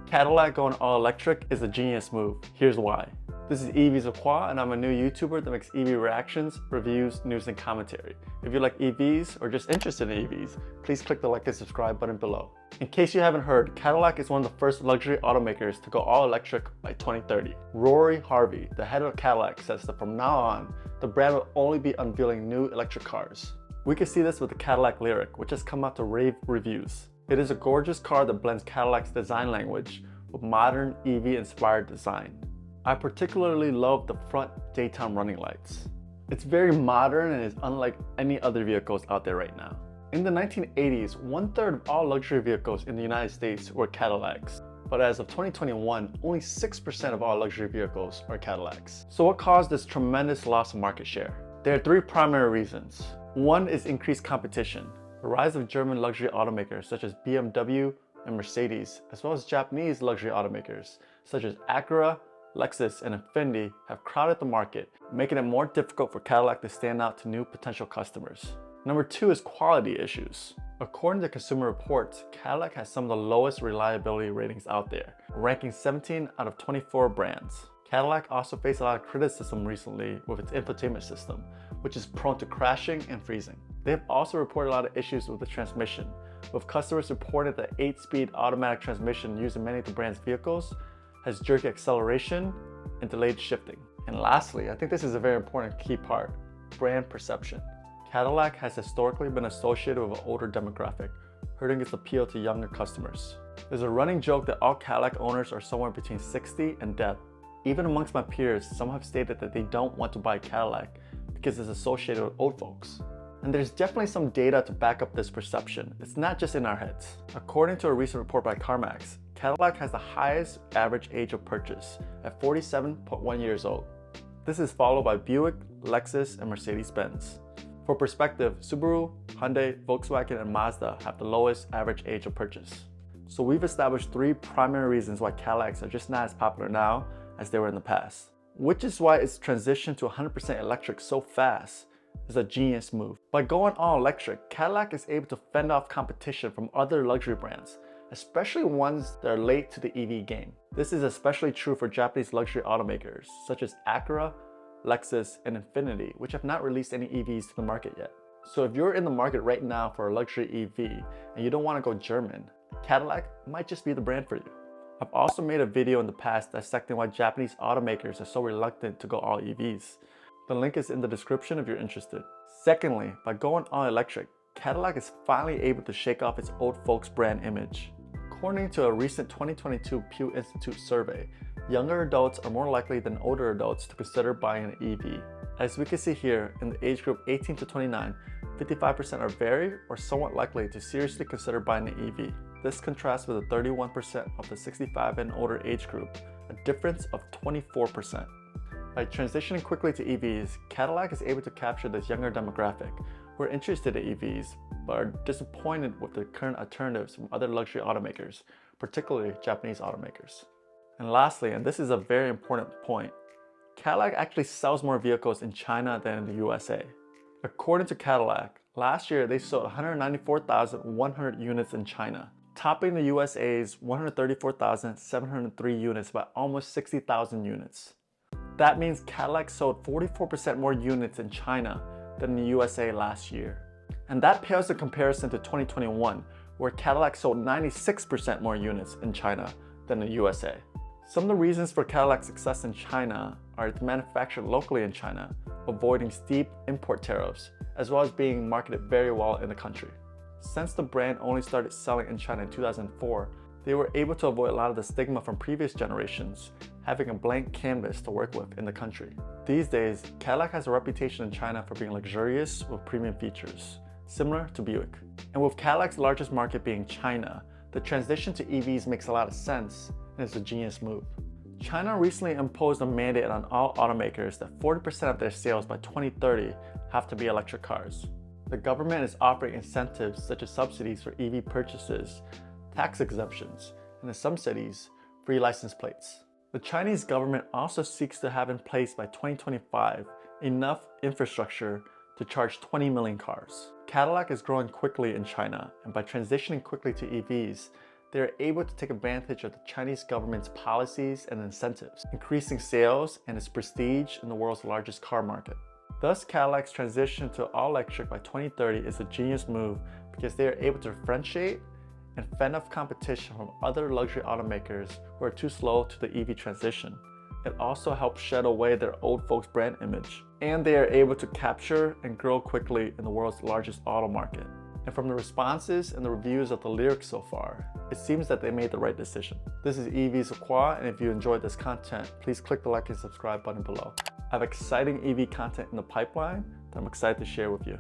Cadillac going all electric is a genius move. Here's why. This is EVs with Qua, and I'm a new YouTuber that makes EV reactions, reviews, news, and commentary. If you like EVs or just interested in EVs, please click the like and subscribe button below. In case you haven't heard, Cadillac is one of the first luxury automakers to go all electric by 2030. Rory Harvey, the head of Cadillac, says that from now on, the brand will only be unveiling new electric cars. We can see this with the Cadillac Lyric, which has come out to rave reviews. It is a gorgeous car that blends Cadillac's design language with modern EV-inspired design. I particularly love the front daytime running lights. It's very modern and is unlike any other vehicles out there right now. In the 1980s, 1/3 of all luxury vehicles in the United States were Cadillacs. But as of 2021, only 6% of all luxury vehicles are Cadillacs. So what caused this tremendous loss of market share? There are three primary reasons. One is increased competition. The rise of German luxury automakers such as BMW and Mercedes, as well as Japanese luxury automakers such as Acura, Lexus, and Infiniti have crowded the market, making it more difficult for Cadillac to stand out to new potential customers. Number two is quality issues. According to Consumer Reports, Cadillac has some of the lowest reliability ratings out there, ranking 17 out of 24 brands. Cadillac also faced a lot of criticism recently with its infotainment system, which is prone to crashing and freezing. They have also reported a lot of issues with the transmission, with customers reporting that the 8-speed automatic transmission used in many of the brand's vehicles has jerky acceleration and delayed shifting. And lastly, I think this is a very important key part, brand perception. Cadillac has historically been associated with an older demographic, hurting its appeal to younger customers. There's a running joke that all Cadillac owners are somewhere between 60 and death. Even amongst my peers, some have stated that they don't want to buy a Cadillac because it's associated with old folks. And there's definitely some data to back up this perception. It's not just in our heads. According to a recent report by CarMax, Cadillac has the highest average age of purchase at 47.1 years old. This is followed by Buick, Lexus, and Mercedes-Benz. For perspective, Subaru, Hyundai, Volkswagen, and Mazda have the lowest average age of purchase. So we've established three primary reasons why Cadillacs are just not as popular now as they were in the past. Which is why its transition to 100% electric so fast is a genius move. By going all electric, Cadillac is able to fend off competition from other luxury brands, especially ones that are late to the EV game. This is especially true for Japanese luxury automakers such as Acura, Lexus, and Infiniti, which have not released any EVs to the market yet. So if you're in the market right now for a luxury EV and you don't want to go German, Cadillac might just be the brand for you. I've also made a video in the past dissecting why Japanese automakers are so reluctant to go all EVs. The link is in the description if you're interested. Secondly, by going all electric, Cadillac is finally able to shake off its old folks brand image. According to a recent 2022 Pew Institute survey, younger adults are more likely than older adults to consider buying an EV. As we can see here, in the age group 18 to 29, 55% are very or somewhat likely to seriously consider buying an EV. This contrasts with the 31% of the 65 and older age group, a difference of 24%. By transitioning quickly to EVs, Cadillac is able to capture this younger demographic who are interested in EVs but are disappointed with the current alternatives from other luxury automakers, particularly Japanese automakers. And lastly, and this is a very important point, Cadillac actually sells more vehicles in China than in the USA. According to Cadillac, last year they sold 194,100 units in China, topping the USA's 134,703 units by almost 60,000 units. That means Cadillac sold 44% more units in China than in the USA last year. And that pales in comparison to 2021, where Cadillac sold 96% more units in China than the USA. Some of the reasons for Cadillac's success in China are it's manufactured locally in China, avoiding steep import tariffs, as well as being marketed very well in the country. Since the brand only started selling in China in 2004, they were able to avoid a lot of the stigma from previous generations, having a blank canvas to work with in the country. These days, Cadillac has a reputation in China for being luxurious with premium features, similar to Buick. And with Cadillac's largest market being China, the transition to EVs makes a lot of sense and is a genius move. China recently imposed a mandate on all automakers that 40% of their sales by 2030 have to be electric cars. The government is offering incentives such as subsidies for EV purchases, tax exemptions, and in some cities, free license plates. The Chinese government also seeks to have in place by 2025 enough infrastructure to charge 20 million cars. Cadillac is growing quickly in China, and by transitioning quickly to EVs, they are able to take advantage of the Chinese government's policies and incentives, increasing sales and its prestige in the world's largest car market. Thus, Cadillac's transition to all-electric by 2030 is a genius move because they are able to differentiate and fend off competition from other luxury automakers who are too slow to the EV transition. It also helps shed away their old folks brand image. And they are able to capture and grow quickly in the world's largest auto market. And from the responses and the reviews of the Lyriq so far, it seems that they made the right decision. This is EVs of Qua, and if you enjoyed this content, please click the like and subscribe button below. I have exciting EV content in the pipeline that I'm excited to share with you.